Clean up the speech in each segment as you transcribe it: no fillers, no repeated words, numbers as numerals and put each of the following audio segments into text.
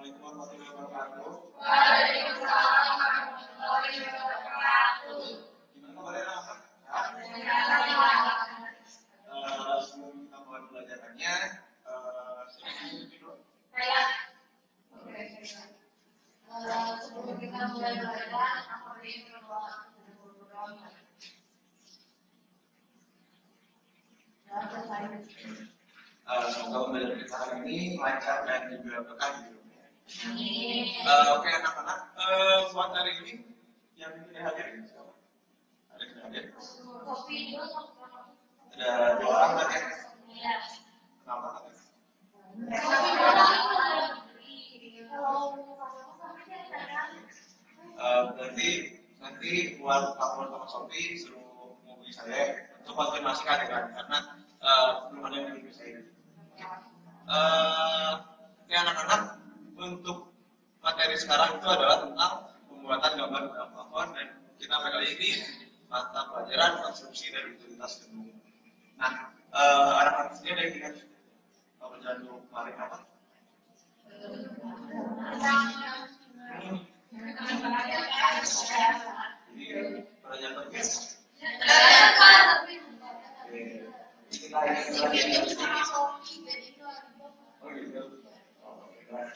Assalamualaikum warahmatullahi wabarakatuh. Waalaikumsalam warahmatullahi wabarakatuh. Gimana kabarnya anak-anak? Sebelum kita mulai belajarannya, sebelum kita mulai belajar, apa yang berdoa? Semoga pembelajaran kita hari ini lancar dan juga berkah. Oke anak-anak, buat hari ini yang tidak hadir siapa? Ada yang hadir? Ada 2 orang kan ya? Kenapa? Berarti nanti buat Pak Pol sama Sofi suruh menghubungi saya untuk konfirmasi kehadiran karena belum ada yang menghubungi saya. Oke anak-anak, untuk materi sekarang itu adalah tentang pembuatan gambar dalam plafon dan kita kali ini mata pelajaran konstruksi dari utilitas gedung. Nah, anak-anak sendiri ada yang ingat pelajaran kemarin apa? Pelajaran terbiasa. Nah,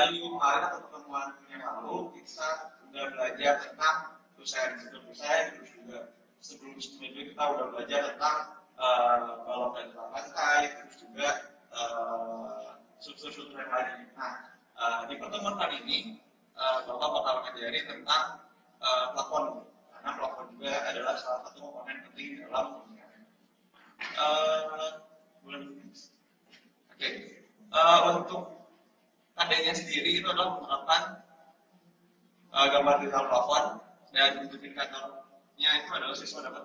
di minggu kemarin atau pertemuan yang lalu kita sudah belajar tentang desain, terus juga sebelum-sebelumnya kita sudah belajar tentang balok dan lantai, terus juga struktur-struktur yang lain. Nah, di pertemuan kali ini Bapak bakal mengajari tentang plafon, karena plafon juga adalah salah satu komponen penting dalam bangunan. Oke, untuk adanya sendiri itu adalah menerapkan gambar di dalam plafon dan untuk indikatornya itu adalah siswa dapat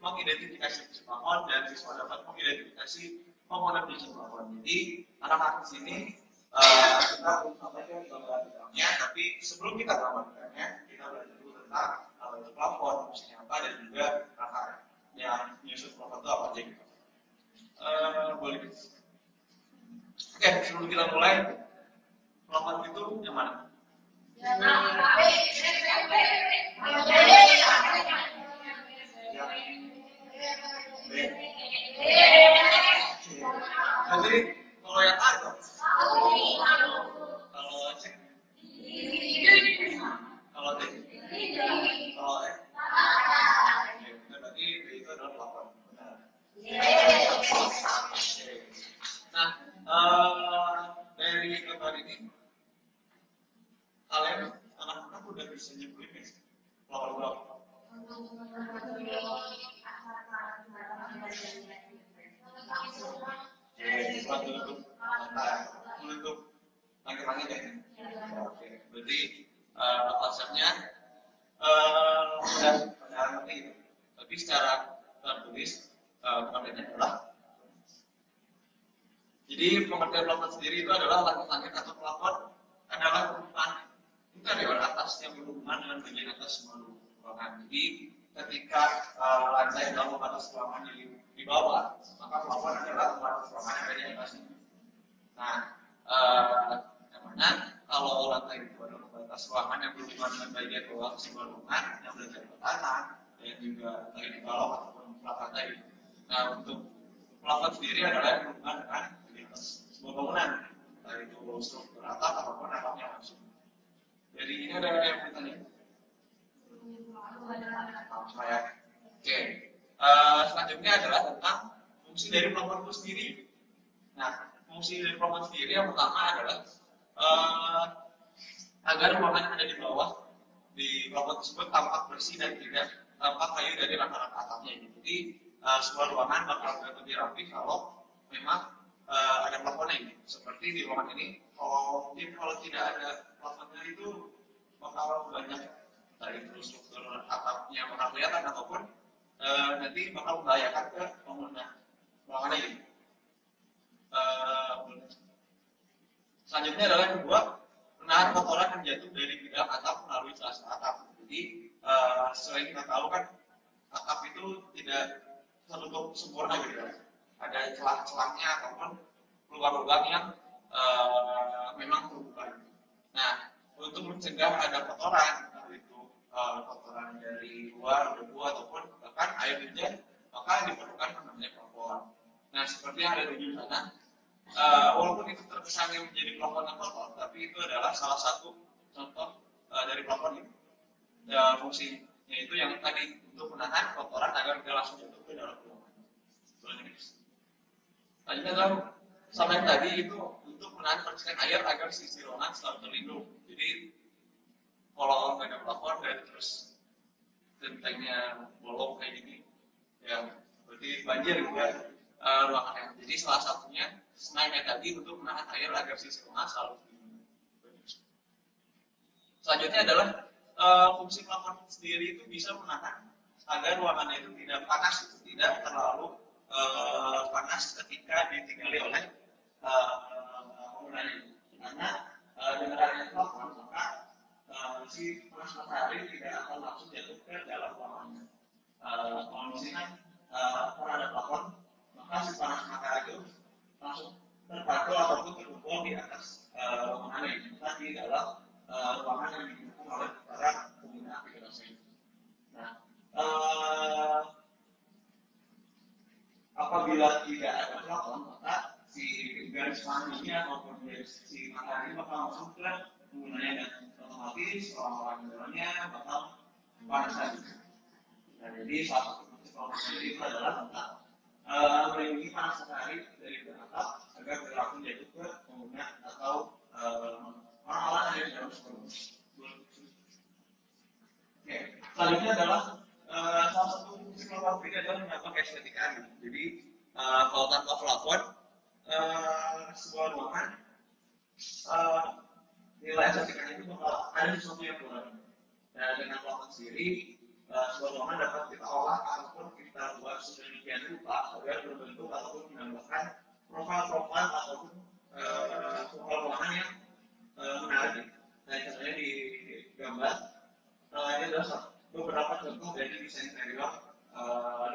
mengidentifikasi fungsi plafon dan siswa dapat mengidentifikasi komponen fungsi plafon. Jadi anak-anak di sini kita belum sampai ke gambar di dalamnya, tapi sebelum kita gambarkannya kita belajar dulu tentang itu plafon, fungsinya apa dan juga rangka yang menyusun plafon itu apa aja gitu. Boleh. Oke, sebelum kita mulai, plafon itu yang mana? Jadi kalau yang A dong? Kalau C? Kalau D? Kalau E? Berarti D itu adalah plafon. Benar. Nah, dari gambar ini kalian anak-anak udah bisa nyebutnya nggak sih? Plafon berapa? Untuk langit-langit ya. Oke, berarti konsepnya sudah ngerti gitu. Tapi secara tertulis pengertiannya adalah jadi pengertian plafon sendiri itu adalah langit-langit atau plafon adalah tumpukan interior atas yang berhubungan dengan bagian atas semua ruangan. Jadi ketika lantai dalam batas ruangan di bawah, maka plafon adalah batas ruangan yang ada di atasnya. Nah, yang mana kalau lantai itu adalah batas ruangan yang berhubungan dengan bagian bawah sebuah ruangan yang berada di tanah dan juga di bawah ataupun flat lantai. Nah, untuk plafon sendiri adalah yang berhubungan dengan sebuah bangunan, entah itu struktur atap ataupun atapnya langsung. Jadi ini ada yang bertanya? Oke. Selanjutnya adalah tentang fungsi dari plafon itu sendiri. Nah, fungsi dari plafon sendiri yang pertama adalah agar ruangan yang ada di bawah di plafon tersebut tampak bersih dan tidak tampak kayu dari rangka-rangka atapnya. Jadi sebuah ruangan bakal lebih rapi kalau memang ada plafonnya ini. Seperti di ruangan ini, kalau tidak ada plafonnya itu bakal banyak dari struktur atapnya bakal kelihatan ataupun nanti bakal membahayakan ke pengguna ruangan ini. Selanjutnya adalah yang kedua, menahan kotoran yang jatuh dari bidang atap melalui celah atap. Jadi sesuai kita tahu kan atap itu tidak tertutup sempurna gitu kan. ada celah-celahnya ataupun keluar lubang yang memang terbuka. Nah, untuk mencegah ada kotoran, itu kotoran dari luar, debu ataupun bahkan air hujan, maka diperlukan namanya plafon. Nah, seperti yang ada di ujung sana, walaupun itu terkesannya menjadi plafon yang kotor, tapi itu adalah salah satu contoh dari plafon ini. Fungsinya itu yang tadi untuk menahan kotoran agar tidak langsung jatuh ke dalam ruangan. Selanjutnya adalah sama yang tadi itu untuk menahan percikan air agar sisi ruangan selalu terlindung. Jadi kalau nggak ada plafon dan terus gentengnya bolong kayak gini, ya berarti banjir juga ruangannya. Jadi salah satunya senaiknya tadi untuk menahan air agar sisi ruangan selalu terlindung. Selanjutnya adalah fungsi plafon sendiri itu bisa menahan agar ruangannya itu tidak panas, itu tidak terlalu panas ketika ditinggali oleh penggunanya. Karena dengan adanya plafon maka si panas matahari tidak akan langsung jatuh ke dalam ruangannya. Kalau misalkan karena ada plafon, maka si panas matahari itu langsung terpantau ataupun terkumpul di atas ruangannya, bukan di dalam ruangan yang didukung oleh para pengguna aplikasi. Nah, apabila tidak ada plafon, maka si garis panasnya maupun si matahari bakal langsung ke penggunanya dan otomatis orang-orangnya bakal panas lagi. Nah, jadi salah satu fungsi plafon itu adalah tentang melindungi panas matahari dari berangkat agar tidak langsung jatuh ke pengguna atau orang-orang yang di dalam sekolah. Oke, selanjutnya adalah salah satu fungsi plafon ini adalah menambah estetika. Jadi kalau tanpa plafon sebuah ruangan nilai estetikanya itu bakal ada sesuatu yang kurang. Nah, dengan plafon sendiri sebuah ruangan dapat kita olah ataupun kita buat sedemikian rupa agar berbentuk ataupun menambahkan profil-profil ataupun profil ruangan yang menarik. Nah, contohnya di gambar ini adalah beberapa contoh dari desain interior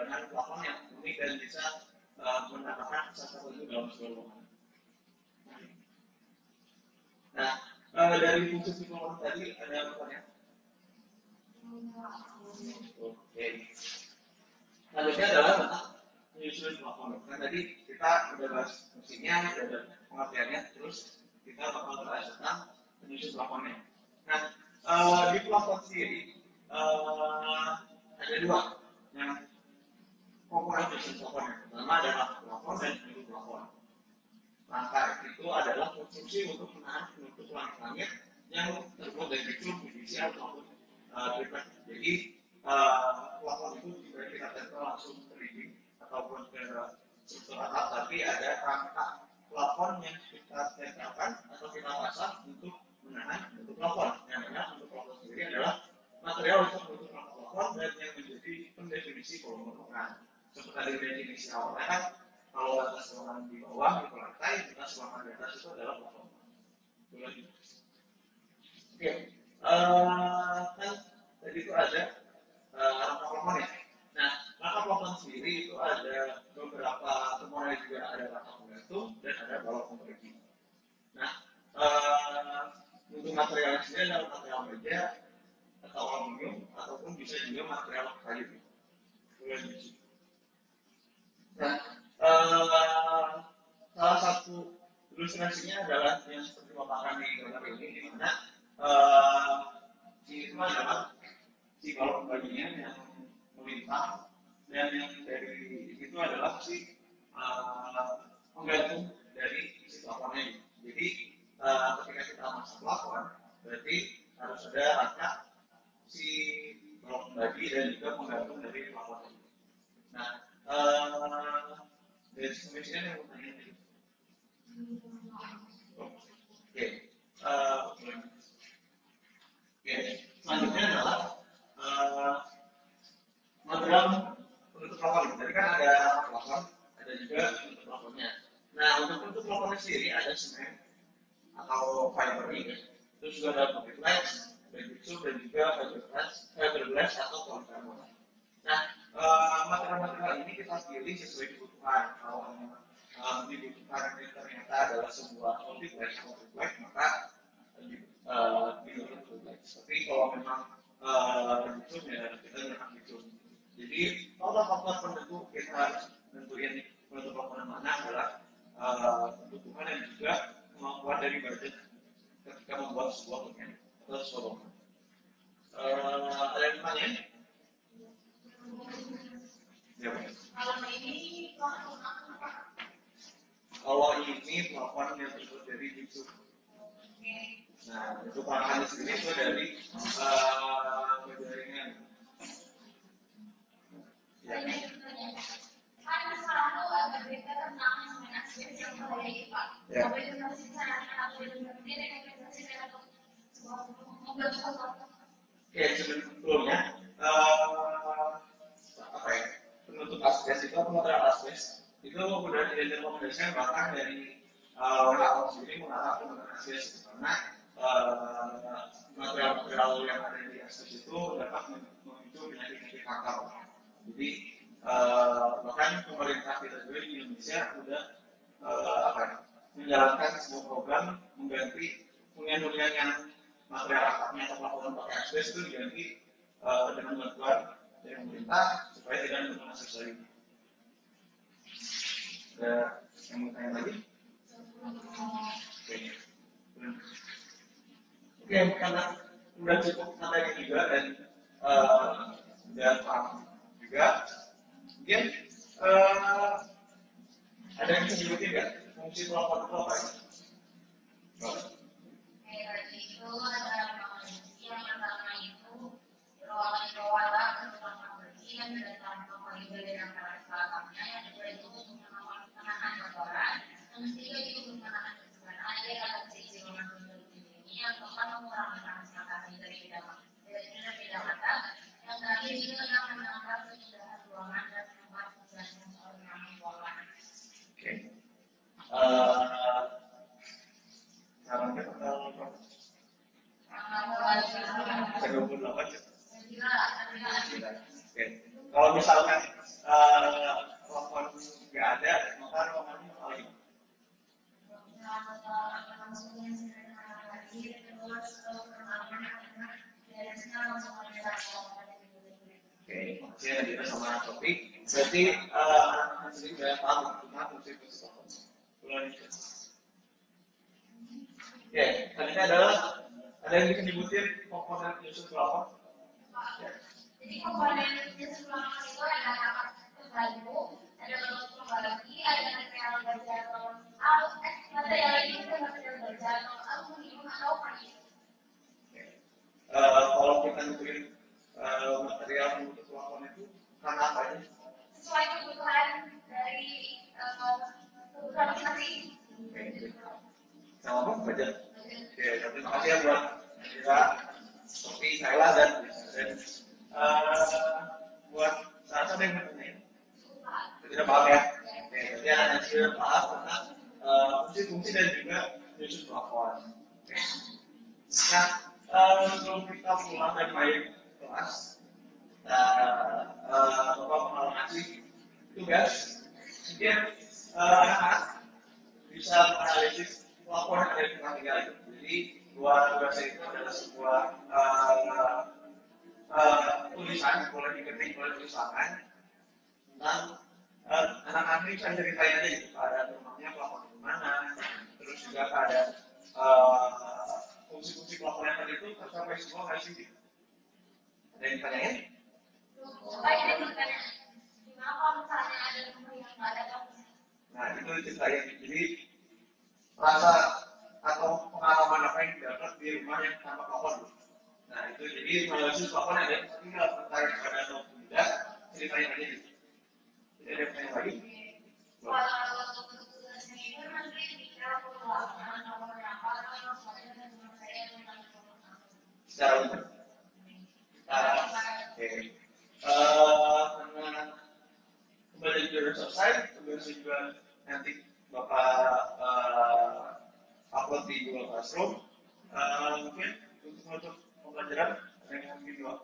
dengan plafon yang unik dan bisa menambahkan sesuatu itu dalam sebuah ruangan. Nah, dari fungsi plafon tadi ada pertanyaan? Oke. Selanjutnya adalah tentang menyusun plafon. Kan tadi kita sudah bahas fungsinya, sudah ada pengertiannya, terus kita bakal bahas tentang menyusun plafonnya. Nah, di plafon sendiri ada dua yang komponen menyusun plafonnya. Pertama adalah plafon dan penutup plafon. Maka itu adalah konstruksi untuk menahan penutup langit-langit yang terbuat dari bitumen, PVC ataupun triplek. Jadi plafon itu tidak kita tempel langsung ke dinding ataupun ke struktur atap, tapi ada rangka plafon yang kita tempelkan atau kita pasang untuk menahan penutup plafon. Yang mana penutup plafon sendiri adalah material untuk menutup plafon dan yang menjadi pendefinisi volume ruangan. Seperti definisi awalnya kan, kalau atas ruangan di bawah di lantai, atas ruangan di atas itu adalah plafon. Oke, kan tadi itu ada rangka plafon ya. Nah, rangka plafon sendiri itu ada beberapa komponen juga, ada rangka penggantung dan ada balok pemberigi. Nah, untuk materialnya sendiri adalah material baja atau aluminium ataupun bisa juga material kayu. Nah, salah satu ilustrasinya adalah yang seperti paparan di gambar ini, di mana itu adalah si balok baginya yang melintang dan yang dari itu adalah si penggantung dari si plafonnya. Jadi ketika kita masuk plafon, berarti harus ada rangka si balok bagi dan juga penggantung dari plafon. Nah, dari semisnya yang bertanya tadi. Oke, selanjutnya adalah material penutup plafon. Tadi kan ada plafon, ada juga penutup plafonnya. Nah, untuk penutup plafonnya sendiri ada semen atau fiber ini. Terus juga ada polyflex, bitumen dan juga fiberglass atau polikarbonat. Nah, material-material ini kita pilih sesuai kebutuhan. Kalau memang dibutuhkan ini ternyata adalah sebuah topik baik, maka digunakan baik. Tapi kalau memang itu ya kita gunakan itu. Jadi kalau faktor penentu kita tentuin untuk laporan mana adalah kebutuhan dan juga kemampuan dari budget ketika membuat sebuah dokumen atau sebuah dokumen. Ada yang tanya? Ya, kalau ini pelaporan yang terbuat dari YouTube. Nah, untuk pelaporan sendiri itu dari jaringan. Ya. Oke, sebelumnya apa ya? Penutup asbes itu material asbes itu sudah direkomendasikan bahkan dari WHO sendiri mengarah penggunaan asbes karena material yang ada di asbes itu dapat memicu penyakit kanker. Jadi bahkan pemerintah kita juga di Indonesia sudah menjalankan sebuah program mengganti hunian-hunian yang material atapnya atau pelaporan pakai asbes itu diganti dengan bantuan dari pemerintah supaya tidak menggunakan asbes lagi. Ada yang mau tanya lagi? Oke, karena sudah cukup materi juga dan paham juga. Mungkin ada yang bisa disebutin nggak fungsi pelapor itu apa ya? Itu adalah yang pertama itu ruangan untuk pembersihan dan tanpa koridor dan peralatan yang kedua itu untuk menahan kotoran, yang ketiga itu untuk menahan kesukaan air atau sisi ruangan untuk ini, yang keempat mengurangi transportasi dari bidang mata, yang terakhir itu adalah menambah kesudahan ruangan dan membuat kesudahan ruangan. Oke. Saran kita kalau 28 ya? Oke. Kalau misalkan telepon nggak ada, maka romannya apa lagi? Oke, makasih ya kita sama topik. Berarti anak-anak sendiri sudah tahu tentang fungsi telepon. Oke, tadi adalah ada yang bisa disebutin komponen user telepon. Jadi komponen user telepon itu ada pembantu, ada pembagi, ada material baja atau material ini itu material baja atau aluminium atau kayu. Kalau kita nentuin material untuk telepon itu karena apa aja? Sesuai kebutuhan dari kebutuhan masing-masing. Sama apa aja? Oke, terima kasih ya buat kita, Sophie, Kayla dan buat saat ada yang bertanya. Tidak paham ya? Oke, jadi anak sudah paham tentang fungsi-fungsi dan juga user telepon. Nah, sebelum kita pulang dan main kelas, Bapak mau ngasih tugas, mungkin anak-anak bisa menganalisis laporan dari tempat tinggal itu. Jadi dua tugas itu adalah sebuah tulisan, boleh diketik, boleh tulisan tentang anak-anak ini bisa ceritain aja gitu keadaan rumahnya, pelaporan di mana, terus juga keadaan fungsi-fungsi pelaporan tadi itu tercapai semua nggak sih? Ada yang ditanyain? Coba ini bertanya, gimana kalau misalnya ada rumah yang nggak ada kamu? Nah itu ceritain. Jadi rasa atau pengalaman apa yang didapat di rumah yang tanpa pelapor. Nah itu jadi melalui pelapor ada yang tinggal tertarik pada atau tidak, ceritain aja gitu. Jadi ada yang lagi? Kalau tugasnya itu nanti bicara pengalaman nomor apa atau soalnya dengan saya tentang secara umum. Oke. Kembali ke selesai, tugasnya juga nanti Bapak upload di Google Classroom. Mungkin untuk menutup pembelajaran ada yang ingin jawab?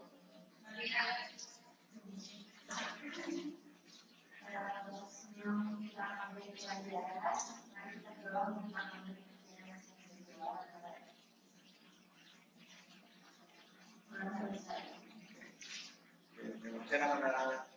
Saya akan